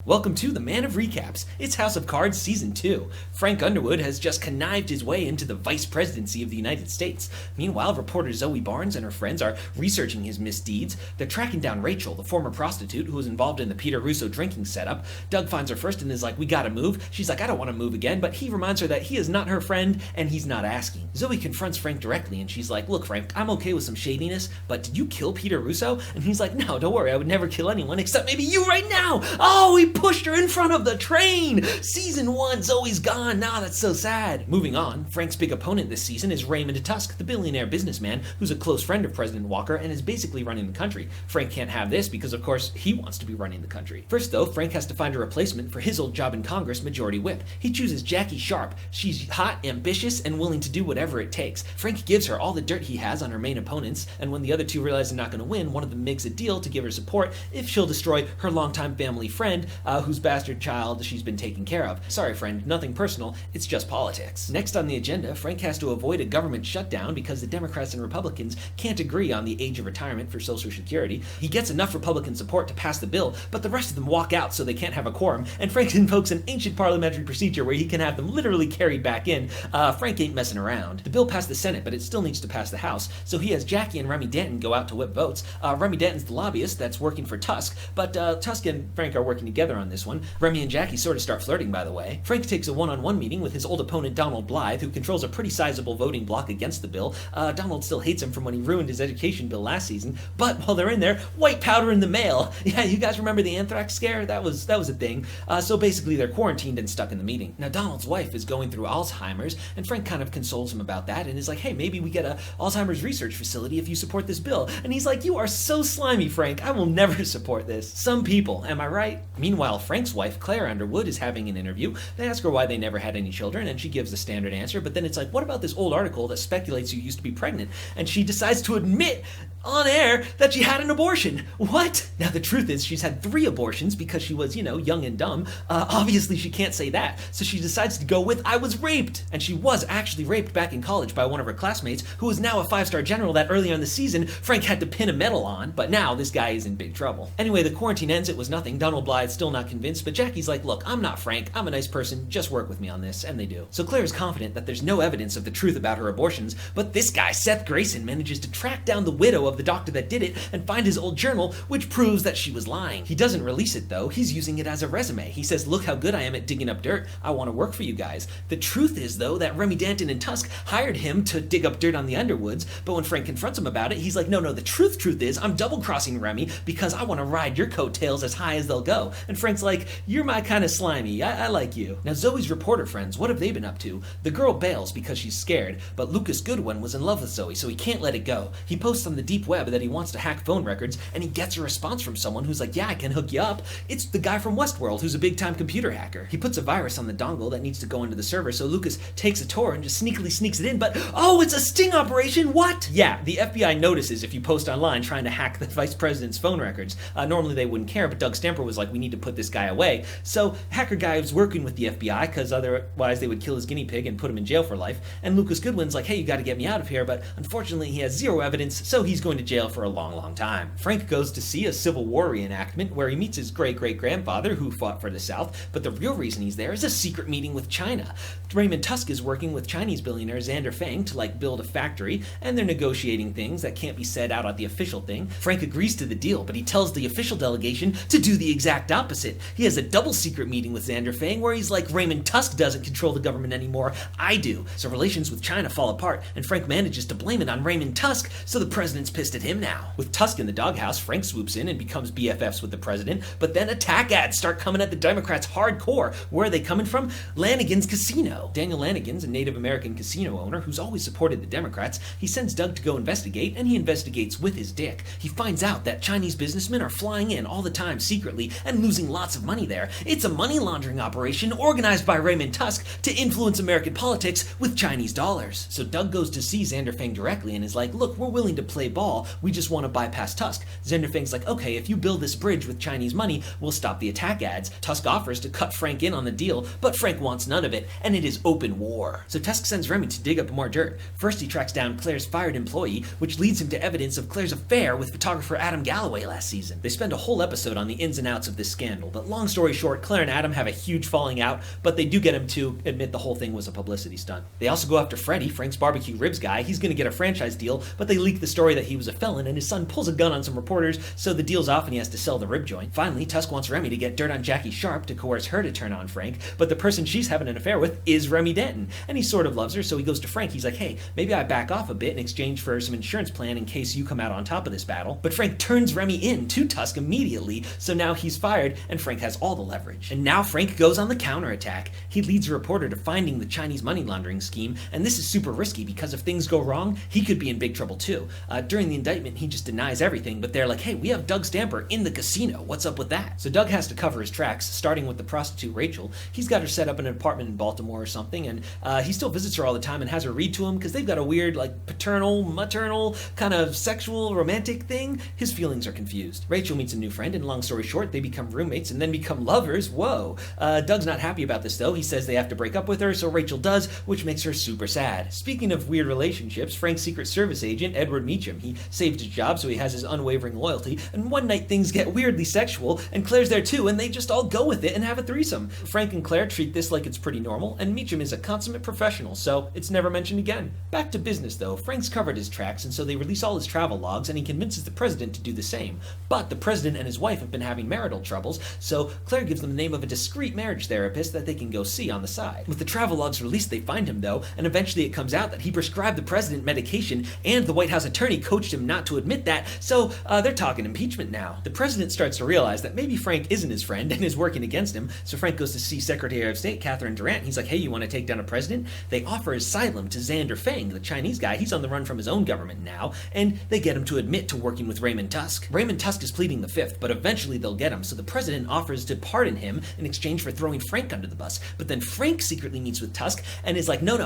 Welcome to the Man of Recaps. It's House of Cards Season 2. Frank Underwood has just connived his way into the Vice Presidency of the United States. Meanwhile, reporter Zoe Barnes and her friends are researching his misdeeds. They're tracking down Rachel, the former prostitute who was involved in the Peter Russo drinking setup. Doug finds her first and is like, "We gotta move." She's like, "I don't want to move again," but he reminds her that he is not her friend and he's not asking. Zoe confronts Frank directly and she's like, "Look, Frank, I'm okay with some shadiness, but did you kill Peter Russo?" And he's like, "No, don't worry, I would never kill anyone except maybe you right now." Oh, he pushed her in front of the train. Season 1, Zoe's gone. Nah, that's so sad. Moving on, Frank's big opponent this season is Raymond Tusk, the billionaire businessman who's a close friend of President Walker and is basically running the country. Frank can't have this because, of course, he wants to be running the country. First, though, Frank has to find a replacement for his old job in Congress, Majority Whip. He chooses Jackie Sharp. She's hot, ambitious, and willing to do whatever it takes. Frank gives her all the dirt he has on her main opponents, and when the other two realize they're not going to win, one of them makes a deal to give her support if she'll destroy her longtime family friend, whose bastard child she's been taking care of. Sorry, friend, nothing personal, it's just politics. Next on the agenda, Frank has to avoid a government shutdown because the Democrats and Republicans can't agree on the age of retirement for Social Security. He gets enough Republican support to pass the bill, but the rest of them walk out so they can't have a quorum, and Frank invokes an ancient parliamentary procedure where he can have them literally carried back in. Frank ain't messing around. The bill passed the Senate, but it still needs to pass the House, so he has Jackie and Remy Danton go out to whip votes. Remy Danton's the lobbyist that's working for Tusk, but Tusk and Frank are working together on this one. Remy and Jackie sort of start flirting, by the way. Frank takes a one-on-one meeting with his old opponent Donald Blythe, who controls a pretty sizable voting bloc against the bill. Donald still hates him from when he ruined his education bill last season, but while they're in there, white powder in the mail. Yeah, you guys remember the anthrax scare? That was a thing. So basically they're quarantined and stuck in the meeting. Now Donald's wife is going through Alzheimer's, and Frank kind of consoles him about that and is like, "Hey, maybe we get a Alzheimer's research facility if you support this bill." And he's like, "You are so slimy, Frank. I will never support this." Some people, am I right? Meanwhile, Frank's wife, Claire Underwood, is having an interview. They ask her why they never had any children, and she gives the standard answer, but then it's like, what about this old article that speculates you used to be pregnant? And she decides to admit on air that she had an abortion. What? Now the truth is she's had 3 abortions because she was, young and dumb. Obviously she can't say that, so she decides to go with, "I was raped." And she was actually raped back in college by one of her classmates who is now a 5-star general that earlier in the season Frank had to pin a medal on, but now this guy is in big trouble. Anyway, the quarantine ends, it was nothing. Donald Blythe's still not convinced, but Jackie's like, "Look, I'm not Frank, I'm a nice person, just work with me on this," and they do. So Claire is confident that there's no evidence of the truth about her abortions, but this guy, Seth Grayson, manages to track down the widow of the doctor that did it and find his old journal, which proves that she was lying. He doesn't release it though, he's using it as a resume. He says, "Look how good I am at digging up dirt, I want to work for you guys." The truth is though that Remy Danton and Tusk hired him to dig up dirt on the Underwoods, but when Frank confronts him about it, he's like, no, the truth is I'm double-crossing Remy because I want to ride your coattails as high as they'll go." And Frank's like, "You're my kind of slimy, I like you." Now Zoe's reporter friends, what have they been up to? The girl bails because she's scared, but Lucas Goodwin was in love with Zoe, so he can't let it go. He posts on the deep web that he wants to hack phone records, and he gets a response from someone who's like, "Yeah, I can hook you up." It's the guy from Westworld who's a big-time computer hacker. He puts a virus on the dongle that needs to go into the server, so Lucas takes a tour and just sneakily sneaks it in, but oh, it's a sting operation, what? Yeah, the FBI notices if you post online trying to hack the vice president's phone records. Normally they wouldn't care, but Doug Stamper was like, "We need to put this guy away." So hacker guy was working with the FBI because otherwise they would kill his guinea pig and put him in jail for life, and Lucas Goodwin's like, "Hey, you gotta get me out of here," but unfortunately he has 0 evidence, so he's going to jail for a long time. Frank goes to see a Civil War reenactment where he meets his great-great-grandfather who fought for the South, but the real reason he's there is a secret meeting with China. Raymond Tusk is working with Chinese billionaire Xander Fang to build a factory, and they're negotiating things that can't be said out at the official thing. Frank agrees to the deal, but he tells the official delegation to do the exact opposite. He has a double secret meeting with Xander Fang where he's like, "Raymond Tusk doesn't control the government anymore, I do." So relations with China fall apart, and Frank manages to blame it on Raymond Tusk, so the president's pissed at him now. With Tusk in the doghouse, Frank swoops in and becomes BFFs with the president, but then attack ads start coming at the Democrats hardcore. Where are they coming from? Lanigan's Casino. Daniel Lanigan's a Native American casino owner who's always supported the Democrats. He sends Doug to go investigate, and he investigates with his dick. He finds out that Chinese businessmen are flying in all the time secretly and losing lots of money there. It's a money laundering operation organized by Raymond Tusk to influence American politics with Chinese dollars. So Doug goes to see Xander Fang directly and is like, "Look, we're willing to play ball, we just want to bypass Tusk." Xander Fang's like, "Okay, if you build this bridge with Chinese money, we'll stop the attack ads." Tusk offers to cut Frank in on the deal, but Frank wants none of it, and it is open war. So Tusk sends Remy to dig up more dirt. First he tracks down Claire's fired employee, which leads him to evidence of Claire's affair with photographer Adam Galloway last season. They spend a whole episode on the ins and outs of this scandal. scandal. But long story short, Claire and Adam have a huge falling out, but they do get him to admit the whole thing was a publicity stunt. They also go after Freddie, Frank's barbecue ribs guy. He's going to get a franchise deal, but they leak the story that he was a felon, and his son pulls a gun on some reporters, so the deal's off and he has to sell the rib joint. Finally, Tusk wants Remy to get dirt on Jackie Sharp to coerce her to turn on Frank, but the person she's having an affair with is Remy Denton, and he sort of loves her, so he goes to Frank. He's like, hey, maybe I back off a bit in exchange for some insurance plan in case you come out on top of this battle. But Frank turns Remy in to Tusk immediately, so now he's fired, and Frank has all the leverage. And now Frank goes on the counterattack. He leads a reporter to finding the Chinese money laundering scheme, and this is super risky because if things go wrong, he could be in big trouble too. During the indictment, he just denies everything, but they're like, hey, we have Doug Stamper in the casino. What's up with that? So Doug has to cover his tracks, starting with the prostitute Rachel. He's got her set up in an apartment in Baltimore or something, and he still visits her all the time and has her read to him because they've got a weird, like, paternal, maternal, kind of sexual, romantic thing. His feelings are confused. Rachel meets a new friend, and long story short, they become roommates and then become lovers. Whoa. Doug's not happy about this, though. He says they have to break up with her, so Rachel does, which makes her super sad. Speaking of weird relationships, Frank's Secret Service agent, Edward Meacham, he saved his job, so he has his unwavering loyalty, and one night things get weirdly sexual, and Claire's there too, and they just all go with it and have a threesome. Frank and Claire treat this like it's pretty normal, and Meacham is a consummate professional, so it's never mentioned again. Back to business, though. Frank's covered his tracks, and so they release all his travel logs, and he convinces the president to do the same. But the president and his wife have been having marital troubles, so Claire gives them the name of a discreet marriage therapist that they can go see on the side. With the travel logs released, they find him, though, and eventually it comes out that he prescribed the president medication, and the White House attorney coached him not to admit that, so they're talking impeachment now. The president starts to realize that maybe Frank isn't his friend and is working against him, so Frank goes to see Secretary of State Catherine Durant. He's like, hey, you want to take down a president? They offer asylum to Xander Feng, the Chinese guy. He's on the run from his own government now, and they get him to admit to working with Raymond Tusk. Raymond Tusk is pleading the fifth, but eventually they'll get him, so the president offers to pardon him in exchange for throwing Frank under the bus. But then Frank secretly meets with Tusk and is like, no,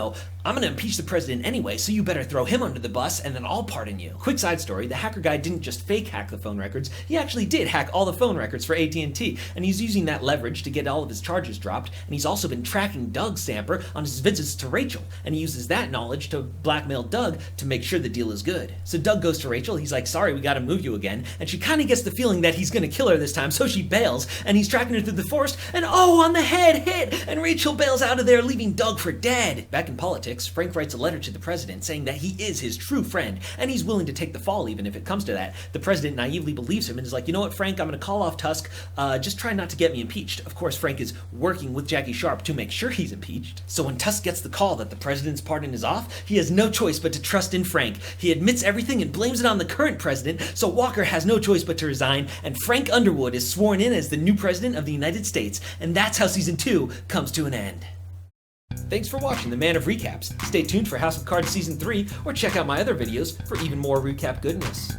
I'm going to impeach the president anyway, so you better throw him under the bus and then I'll pardon you. Quick side story, the hacker guy didn't just fake hack the phone records, he actually did hack all the phone records for AT&T, and he's using that leverage to get all of his charges dropped, and he's also been tracking Doug Stamper on his visits to Rachel, and he uses that knowledge to blackmail Doug to make sure the deal is good. So Doug goes to Rachel, he's like, sorry, we gotta move you again, and she kinda gets the feeling that he's gonna kill her this time, so she bails, and he's tracking her through the forest, and oh, on the head hit, and Rachel bails out of there, leaving Doug for dead. Back in politics, Frank writes a letter to the president saying that he is his true friend, and he's willing to take the fall even if it comes to that. The president naively believes him and is like, you know what, Frank, I'm gonna call off Tusk, just try not to get me impeached. Of course, Frank is working with Jackie Sharp to make sure he's impeached. So when Tusk gets the call that the president's pardon is off, he has no choice but to trust in Frank. He admits everything and blames it on the current president, so Walker has no choice but to resign, and Frank Underwood is sworn in as the new president of the United States, and that's how season 2 comes to an end. Thanks for watching The Man of Recaps. Stay tuned for House of Cards Season 3, or check out my other videos for even more recap goodness.